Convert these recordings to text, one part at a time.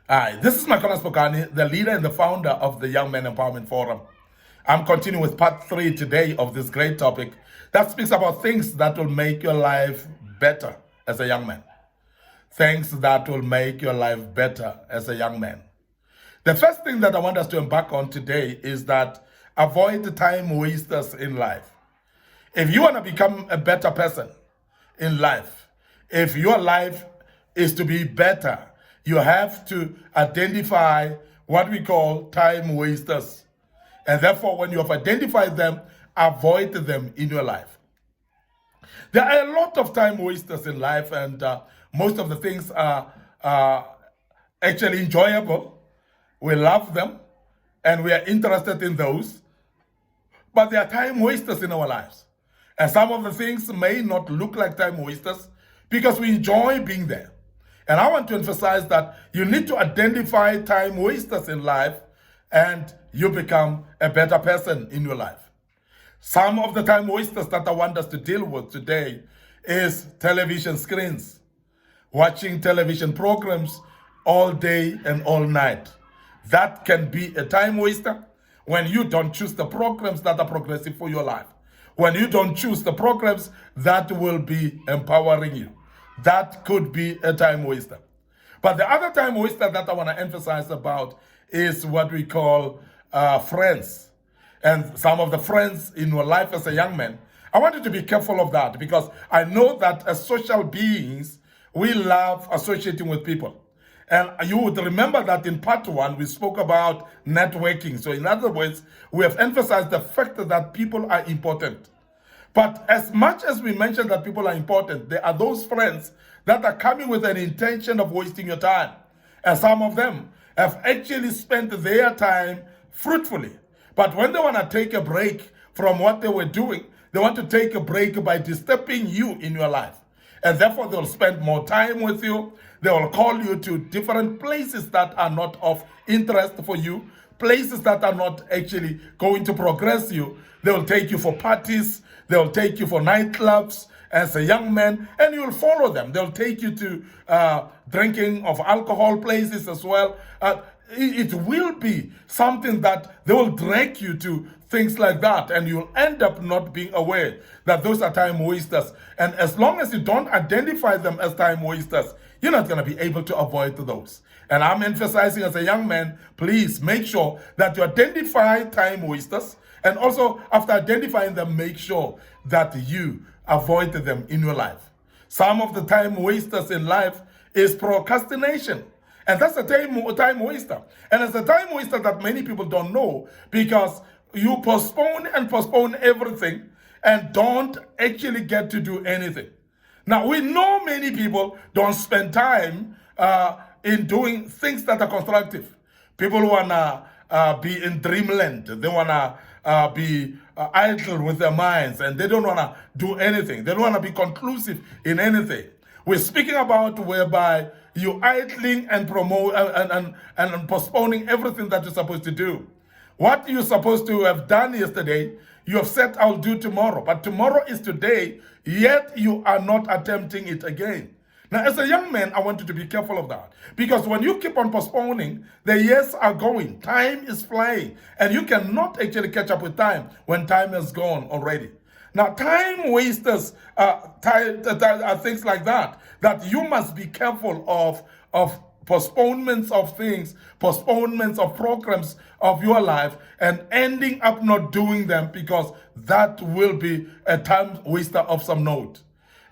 Hi, this is Makona Spokane, the leader and the founder of the Young Men Empowerment Forum. I'm continuing with part 3 today of this great topic that speaks about things that will make your life better as a young man. Things that will make your life better as a young man. The first thing that I want us to embark on today is that avoid the time wasters in life. If you want to become a better person in life, if your life is to be better, you have to identify what we call time wasters. And therefore, when you have identified them, avoid them in your life. There are a lot of time wasters in life, and most of the things are actually enjoyable. We love them, and we are interested in those. But there are time wasters in our lives. And some of the things may not look like time wasters because we enjoy being there. And I want to emphasize that you need to identify time wasters in life and you become a better person in your life. Some of the time wasters that I want us to deal with today is television screens, watching television programs all day and all night. That can be a time waster when you don't choose the programs that are progressive for your life. When you don't choose the programs that will be empowering you. That could be a time waster. But the other time waster that I want to emphasize about is what we call friends. And some of the friends in your life as a young man, I want you to be careful of that because I know that as social beings, we love associating with people. And you would remember that in part 1, we spoke about networking. So in other words, we have emphasized the fact that people are important. But as much as we mentioned that people are important, there are those friends that are coming with an intention of wasting your time. And some of them have actually spent their time fruitfully. But when they want to take a break from what they were doing, they want to take a break by disturbing you in your life. And therefore, they'll spend more time with you. They will call you to different places that are not of interest for you, places that are not actually going to progress you. They will take you for parties. They will take you for nightclubs as a young man, and you will follow them. They'll take you to drinking of alcohol places as well. It will be something that they will drag you to things like that, and you'll end up not being aware that those are time wasters. And as long as you don't identify them as time wasters, you're not going to be able to avoid those. And I'm emphasizing as a young man, please make sure that you identify time wasters. And also, after identifying them, make sure that you avoid them in your life. Some of the time wasters in life is procrastination. And that's a time waster. And it's a time waster that many people don't know because you postpone and postpone everything and don't actually get to do anything. Now, we know many people don't spend time in doing things that are constructive. People want to be in dreamland. They want to be idle with their minds, and they don't want to do anything. They don't want to be conclusive in anything. We're speaking about whereby you idling and and postponing everything that you're supposed to do. What you're supposed to have done yesterday, you have said, I'll do tomorrow. But tomorrow is today, yet you are not attempting it again. Now, as a young man, I want you to be careful of that. Because when you keep on postponing, the years are going. Time is flying. And you cannot actually catch up with time when time has gone already. Now, time wasters are things like that you must be careful of postponements of things, postponements of programs of your life, and ending up not doing them because that will be a time waster of some note.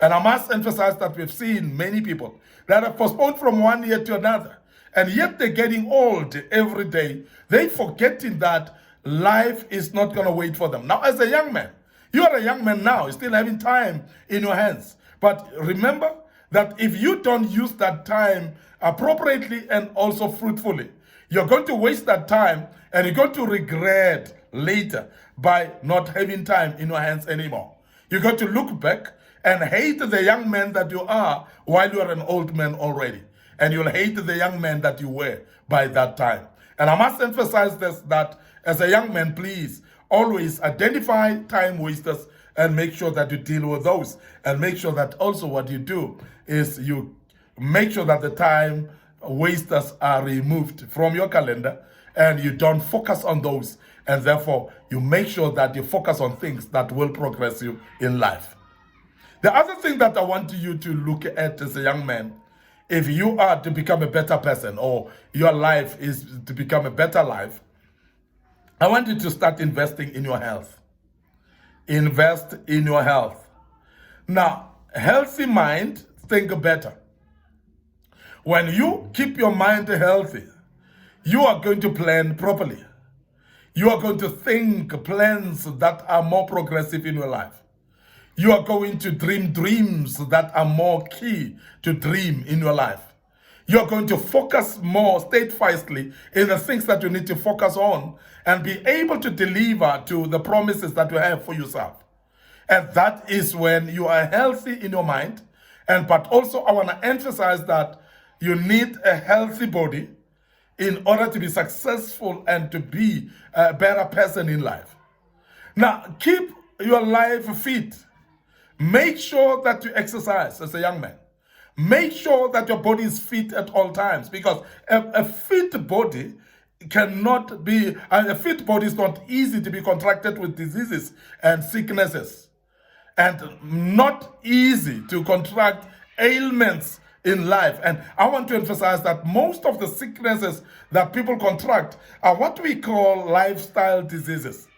And I must emphasize that we've seen many people that have postponed from one year to another, and yet they're getting old every day. They're forgetting that life is not going to wait for them. Now, as a young man, you are a young man now, you're still having time in your hands. But remember that if you don't use that time appropriately and also fruitfully, you're going to waste that time and you're going to regret later by not having time in your hands anymore. You're going to look back and hate the young man that you are while you are an old man already. And you'll hate the young man that you were by that time. And I must emphasize this, that as a young man, please always identify time wasters and make sure that you deal with those. And make sure that also what you do is you make sure that the time wasters are removed from your calendar, and you don't focus on those, and therefore you make sure that you focus on things that will progress you in life. The other thing that I want you to look at as a young man, if you are to become a better person, or your life is to become a better life, I want you to start investing in your health. Invest in your health. Now, healthy mind, think better. When you keep your mind healthy, you are going to plan properly. You are going to think plans that are more progressive in your life. You are going to dream dreams that are more key to dream in your life. You are going to focus more steadfastly in the things that you need to focus on and be able to deliver to the promises that you have for yourself. And that is when you are healthy in your mind. But also I want to emphasize that you need a healthy body in order to be successful and to be a better person in life. Now, keep your life fit. Make sure that you exercise as a young man. Make sure that your body is fit at all times, because a fit body cannot be, a fit body is not easy to be contracted with diseases and sicknesses, and not easy to contract ailments in life. And I want to emphasize that most of the sicknesses that people contract are what we call lifestyle diseases.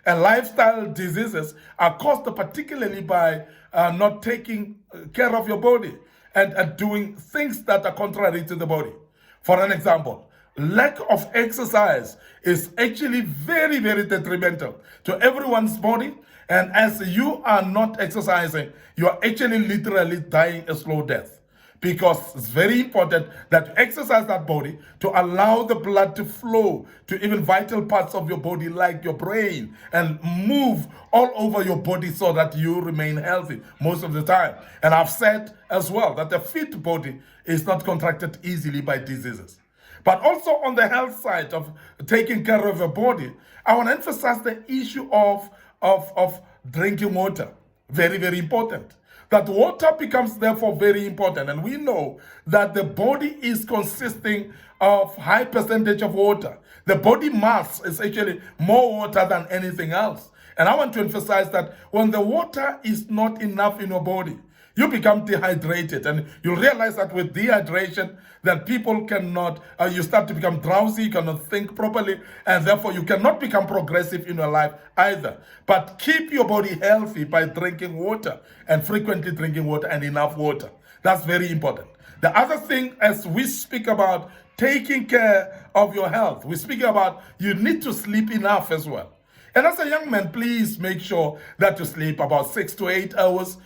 And lifestyle diseases are caused particularly by not taking care of your body and doing things that are contrary to the body. For an example, lack of exercise is actually very, very detrimental to everyone's body. And as you are not exercising, you are actually literally dying a slow death. Because it's very important that you exercise that body to allow the blood to flow to even vital parts of your body, like your brain, and move all over your body so that you remain healthy most of the time. And I've said as well that a fit body is not contracted easily by diseases. But also on the health side of taking care of your body, I want to emphasize the issue of drinking water. Very, very important. That water becomes therefore very important. And we know that the body is consisting of high percentage of water. The body mass is actually more water than anything else. And I want to emphasize that when the water is not enough in your body, you become dehydrated, and you realize that with dehydration, that people cannot, you start to become drowsy, you cannot think properly, and therefore you cannot become progressive in your life either. But keep your body healthy by drinking water, and frequently drinking water and enough water. That's very important. The other thing, as we speak about taking care of your health, we speak about you need to sleep enough as well. And as a young man, please make sure that you sleep about 6 to 8 hours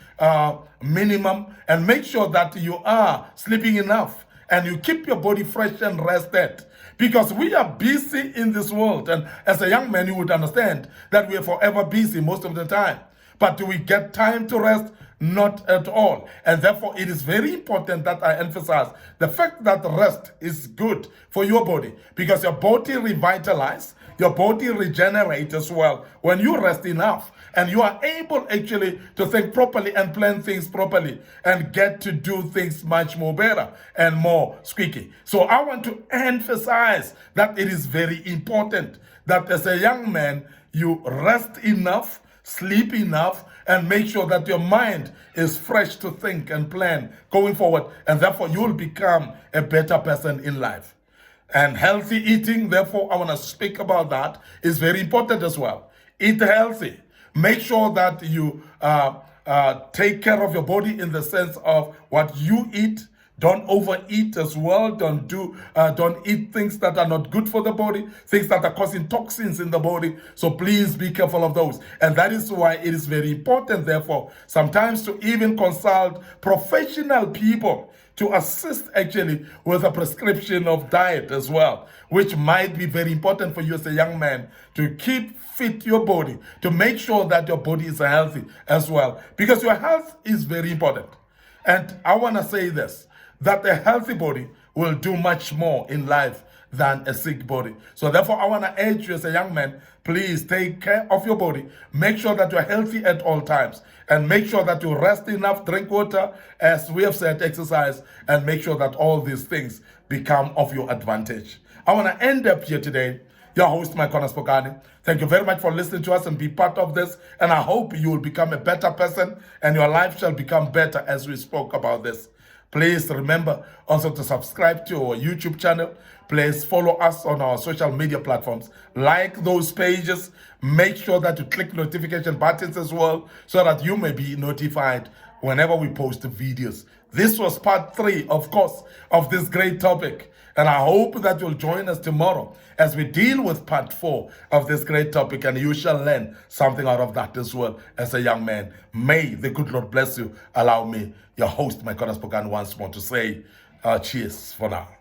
minimum, and make sure that you are sleeping enough and you keep your body fresh and rested. Because we are busy in this world, and as a young man, you would understand that we are forever busy most of the time. But do we get time to rest? Not at all. And therefore, it is very important that I emphasize the fact that rest is good for your body, because your body revitalizes, your body regenerates as well when you rest enough, and you are able actually to think properly and plan things properly and get to do things much more better and more squeaky. So I want to emphasize that it is very important that as a young man, you rest enough, sleep enough, and make sure that your mind is fresh to think and plan going forward, and therefore you will become a better person in life. And healthy eating, therefore I want to speak about that, is very important as well. Eat healthy. Make sure that you take care of your body in the sense of what you eat. Don't overeat as well. Don't eat things that are not good for the body, things that are causing toxins in the body. So please be careful of those. And that is why it is very important, therefore, sometimes to even consult professional people to assist actually with a prescription of diet as well, which might be very important for you as a young man to keep fit your body, to make sure that your body is healthy as well, because your health is very important. And I want to say this, that a healthy body will do much more in life than a sick body. So therefore, I want to urge you as a young man, please take care of your body. Make sure that you're healthy at all times. And make sure that you rest enough, drink water, as we have said, exercise, and make sure that all these things become of your advantage. I want to end up here today. Your host, Mike Spokane. Thank you very much for listening to us and be part of this. And I hope you will become a better person and your life shall become better as we spoke about this. Please remember also to subscribe to our YouTube channel. Please follow us on our social media platforms. Like those pages. Make sure that you click notification buttons as well so that you may be notified whenever we post videos. This was part 3, of course, of this great topic. And I hope that you'll join us tomorrow as we deal with part 4 of this great topic, and you shall learn something out of that as well as a young man. May the good Lord bless you. Allow me, your host, Mike Spokane, once more to say cheers for now.